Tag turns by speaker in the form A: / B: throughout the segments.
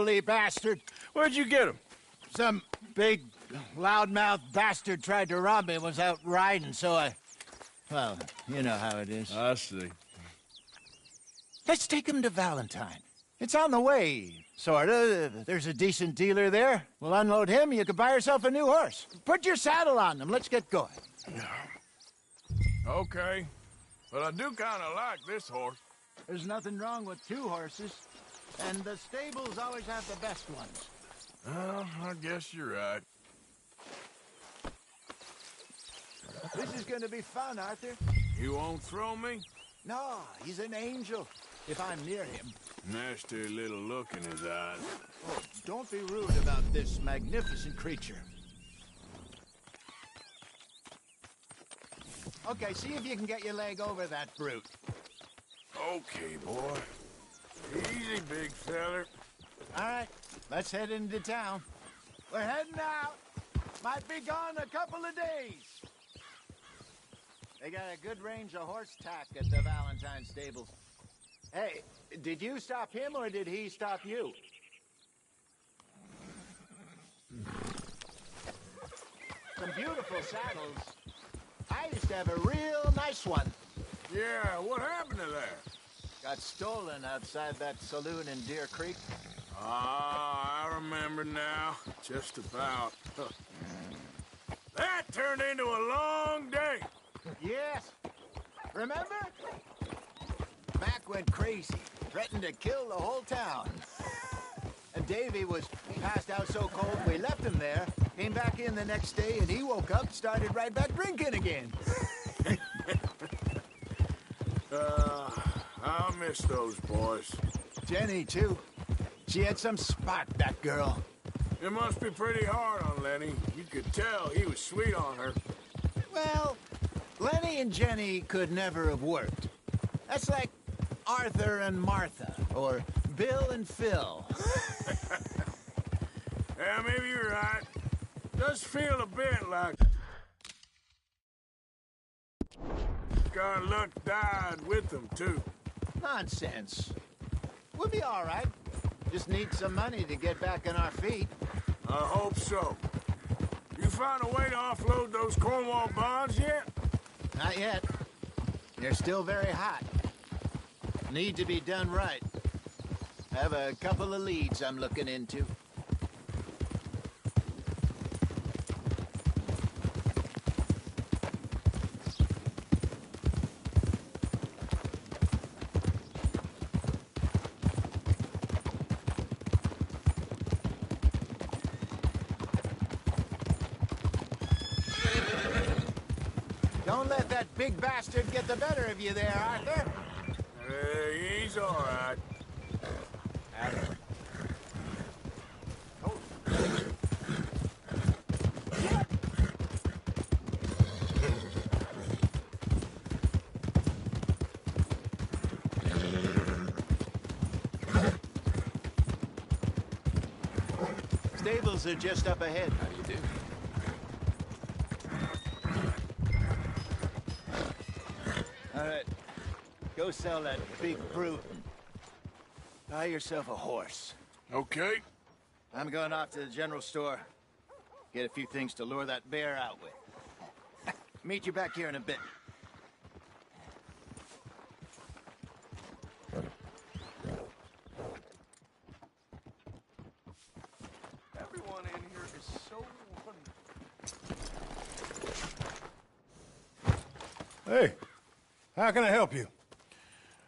A: bastard.
B: Where'd you get him?
A: Some big, loudmouth bastard tried to rob me and was out riding, so well, you know how it is.
B: I see.
A: Let's take him to Valentine. It's on the way, sorta. There's a decent dealer there. We'll unload him, you can buy yourself a new horse. Put your saddle on him, let's get going.
B: Okay. But I do kind of like this horse.
A: There's nothing wrong with two horses, and the stables always have the best ones.
B: Well, I guess you're right.
A: This is gonna be fun, Arthur.
B: You won't throw me?
A: No, he's an angel, if I'm near him.
B: Nasty little look in his eyes.
A: Oh, don't be rude about this magnificent creature. Okay, see if you can get your leg over that brute.
B: Okay, boy. Easy, big feller.
A: All right, let's head into town. We're heading out. Might be gone a couple of days. They got a good range of horse tack at the Valentine stables. Hey, did you stop him or did he stop you? Some beautiful saddles. I used to have a real nice one.
B: Yeah, what happened to that?
A: Got stolen outside that saloon in Deer Creek.
B: Ah, I remember now. Just about. That turned into a long day.
A: Yes. Remember? Mac went crazy, threatened to kill the whole town. And Davy was passed out so cold we left him there, came back in the next day, and he woke up, started right back drinking again.
B: I'll miss those boys.
A: Jenny, too. She had some spot, that girl.
B: It must be pretty hard on Lenny. You could tell he was sweet on her.
A: Well, Lenny and Jenny could never have worked. That's like Arthur and Martha, or Bill and Phil.
B: Yeah, maybe you're right. Does feel a bit like... Our luck died with them, too.
A: Nonsense. We'll be all right. Just need some money to get back on our feet.
B: I hope so. You find a way to offload those Cornwall bonds yet?
A: Not yet. They're still very hot. Need to be done right. Have a couple of leads I'm looking into. Don't let that big bastard get the better of you there, Arthur.
B: He's all right.
A: Stables are just up ahead.
C: How do you do?
A: All right, go sell that big brute. Buy yourself a horse.
B: Okay.
A: I'm going off to the general store. Get a few things to lure that bear out with. Meet you back here in a bit.
C: Everyone in here is so wonderful.
D: Hey, how can I help you?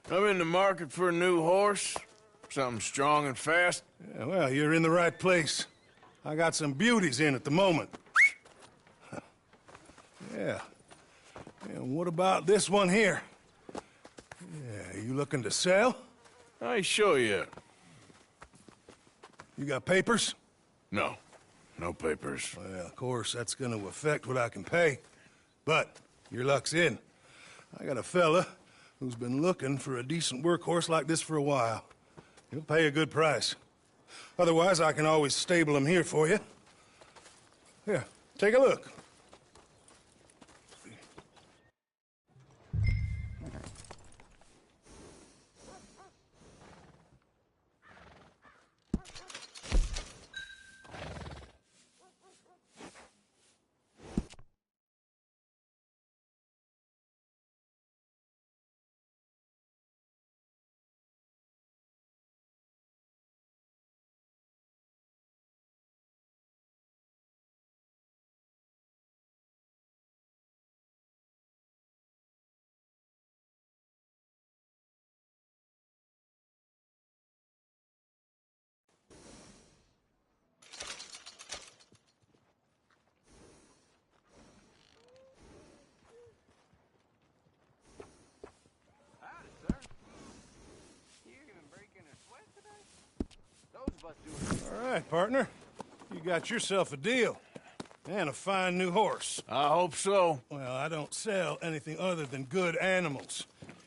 B: I'm in the market for a new horse. Something strong and fast.
D: Yeah, well, you're in the right place. I got some beauties in at the moment. Yeah. And what about this one here? Yeah, you looking to sell?
B: I ain't sure yet.
D: You got papers?
B: No. No papers.
D: Well, of course, that's gonna affect what I can pay. But your luck's in. I got a fella who's been looking for a decent workhorse like this for a while. He'll pay a good price. Otherwise, I can always stable him here for you. Here, take a look. All right, partner. You got yourself a deal. And a fine new horse.
B: I hope so.
D: Well, I don't sell anything other than good animals.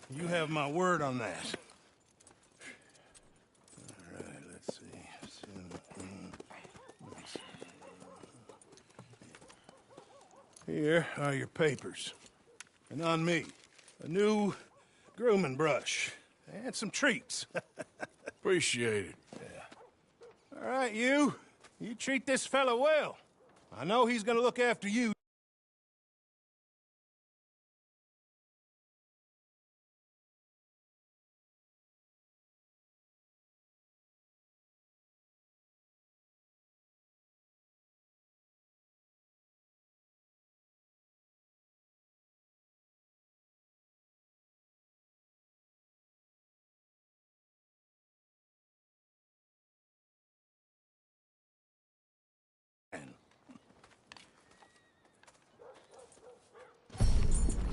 D: You have my word on that. All right, let's see. Here are your papers. And on me, a new grooming brush. And some treats.
B: Appreciate it.
D: All right, you. You treat this fella well. I know he's gonna look after you.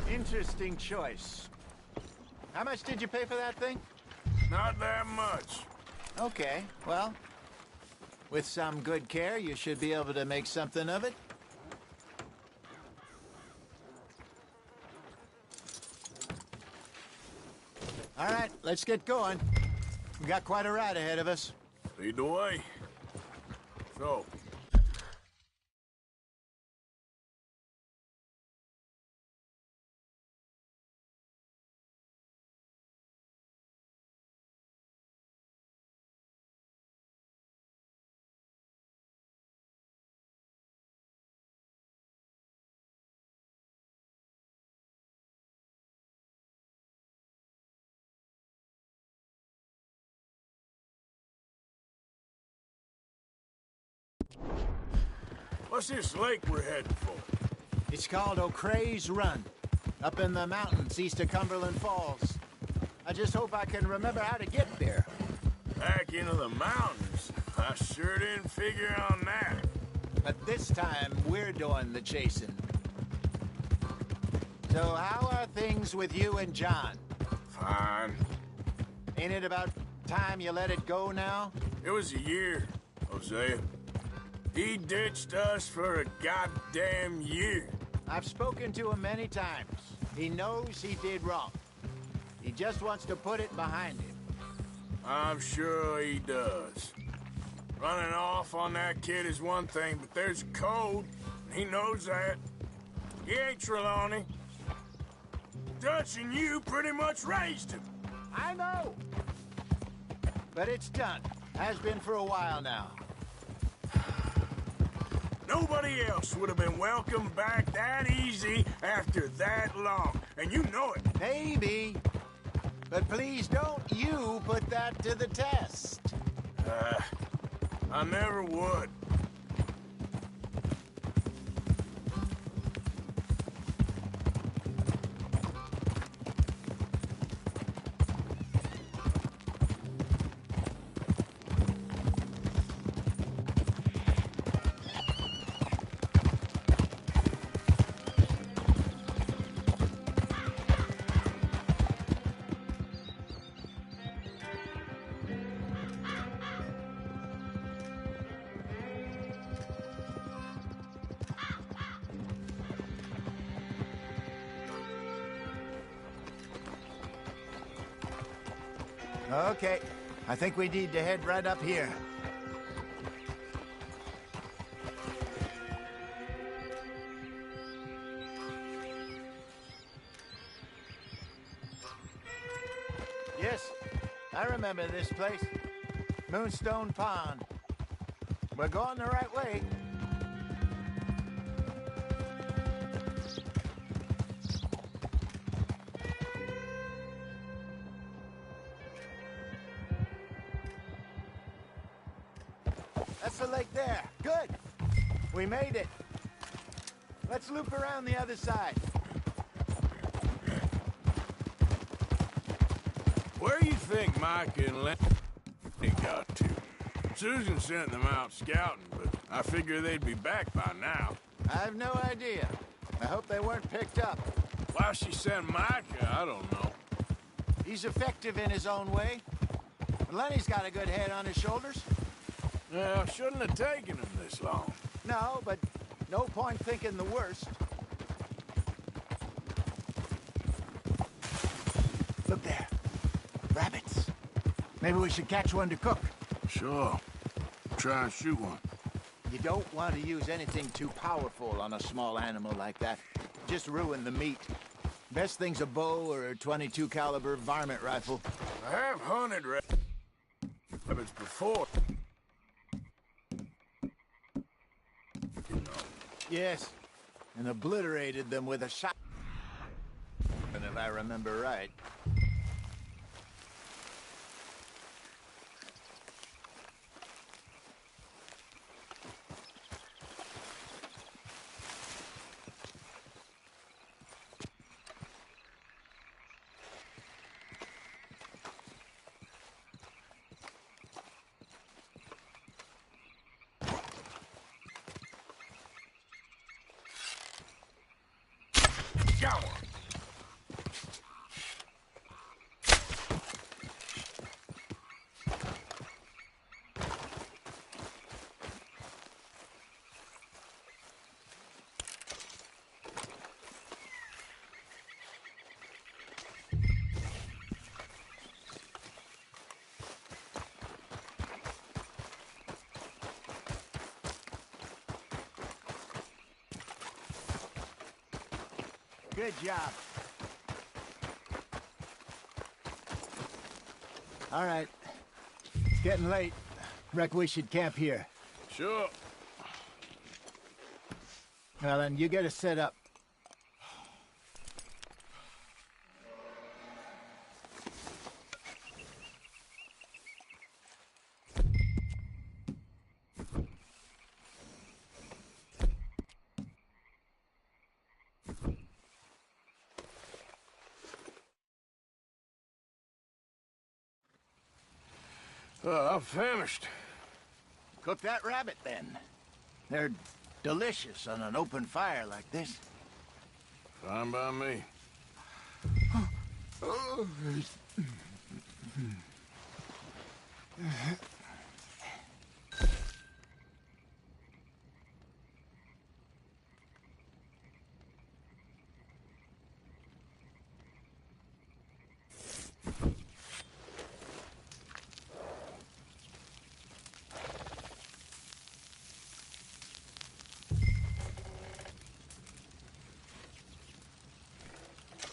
A: Interesting choice. How much did you pay for that thing?
B: Not that much.
A: Okay, well, with some good care, you should be able to make something of it. All right, let's get going. We got quite a ride ahead of us.
B: Lead the way. So, what's this lake we're heading for?
A: It's called O'Creagh's Run, up in the mountains east of Cumberland Falls. I just hope I can remember how to get there.
B: Back into the mountains? I sure didn't figure on that.
A: But this time, we're doing the chasing. So how are things with you and John?
B: Fine.
A: Ain't it about time you let it go now?
B: It was a year, Hosea. He ditched us for a goddamn year.
A: I've spoken to him many times. He knows he did wrong. He just wants to put it behind him.
B: I'm sure he does. Running off on that kid is one thing, but there's a code. He knows that. He ain't Trelawney. Dutch and you pretty much raised him.
A: I know! But it's done. Has been for a while now.
B: Nobody else would have been welcomed back that easy after that long, and you know it.
A: Maybe. But please don't you put that to the test.
B: I never would.
A: Okay, I think we need to head right up here. Yes, I remember this place. Moonstone Pond. We're going the right way. That's the lake there. Good. We made it. Let's loop around the other side.
B: Where do you think Mike and Lenny got to? Susan sent them out scouting, but I figure they'd be back by now.
A: I have no idea. I hope they weren't picked up.
B: Why she sent Micah, I don't know.
A: He's effective in his own way. Lenny's got a good head on his shoulders.
B: Well, shouldn't have taken him this long.
A: No, but no point thinking the worst. Look there. Rabbits. Maybe we should catch one to cook.
B: Sure. Try and shoot one.
A: You don't want to use anything too powerful on a small animal like that. Just ruin the meat. Best thing's a bow or a .22 caliber varmint rifle.
B: I have hunted rabbits before.
A: Yes, and obliterated them with a shot. And if I remember right.
B: Got one.
A: Good job. All right. It's getting late. Reckon we should camp here.
B: Sure.
A: Well, then you get us set up.
B: I'm famished.
A: Cook that rabbit, then. They're delicious on an open fire like this.
B: Fine by me.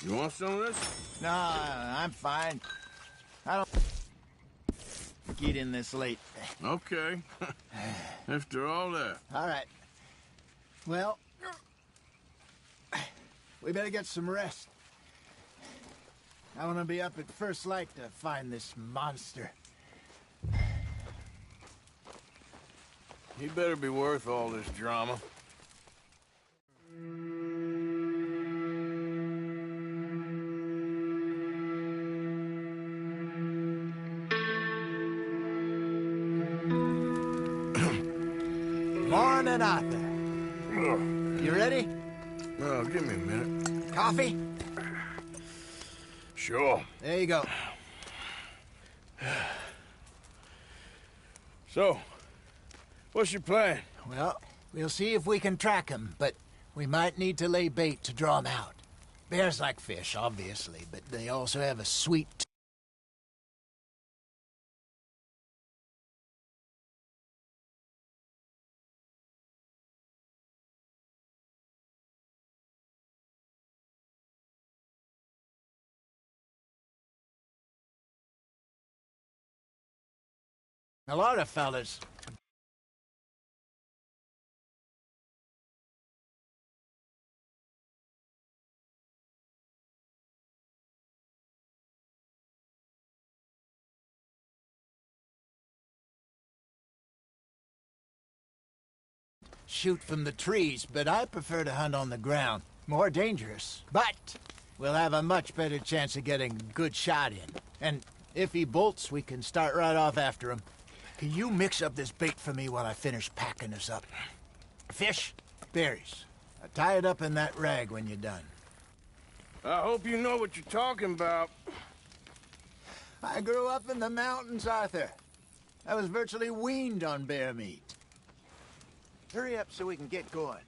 B: You want some of this?
A: No, I'm fine. I don't eat in this late.
B: Okay. After all that.
A: All right. Well, we better get some rest. I want to be up at first light to find this monster.
B: He better be worth all this drama.
A: Morning, Arthur. You ready?
B: Well, give me a minute.
A: Coffee?
B: Sure.
A: There you go.
B: So, what's your plan?
A: Well, we'll see if we can track him, but we might need to lay bait to draw him out. Bears like fish, obviously, but they also have a sweet... A lot of fellas. Shoot from the trees, but I prefer to hunt on the ground. More dangerous. But we'll have a much better chance of getting a good shot in. And if he bolts, we can start right off after him. Can you mix up this bait for me while I finish packing this up? Fish, berries. Tie it up in that rag when you're done.
B: I hope you know what you're talking about.
A: I grew up in the mountains, Arthur. I was virtually weaned on bear meat. Hurry up so we can get going.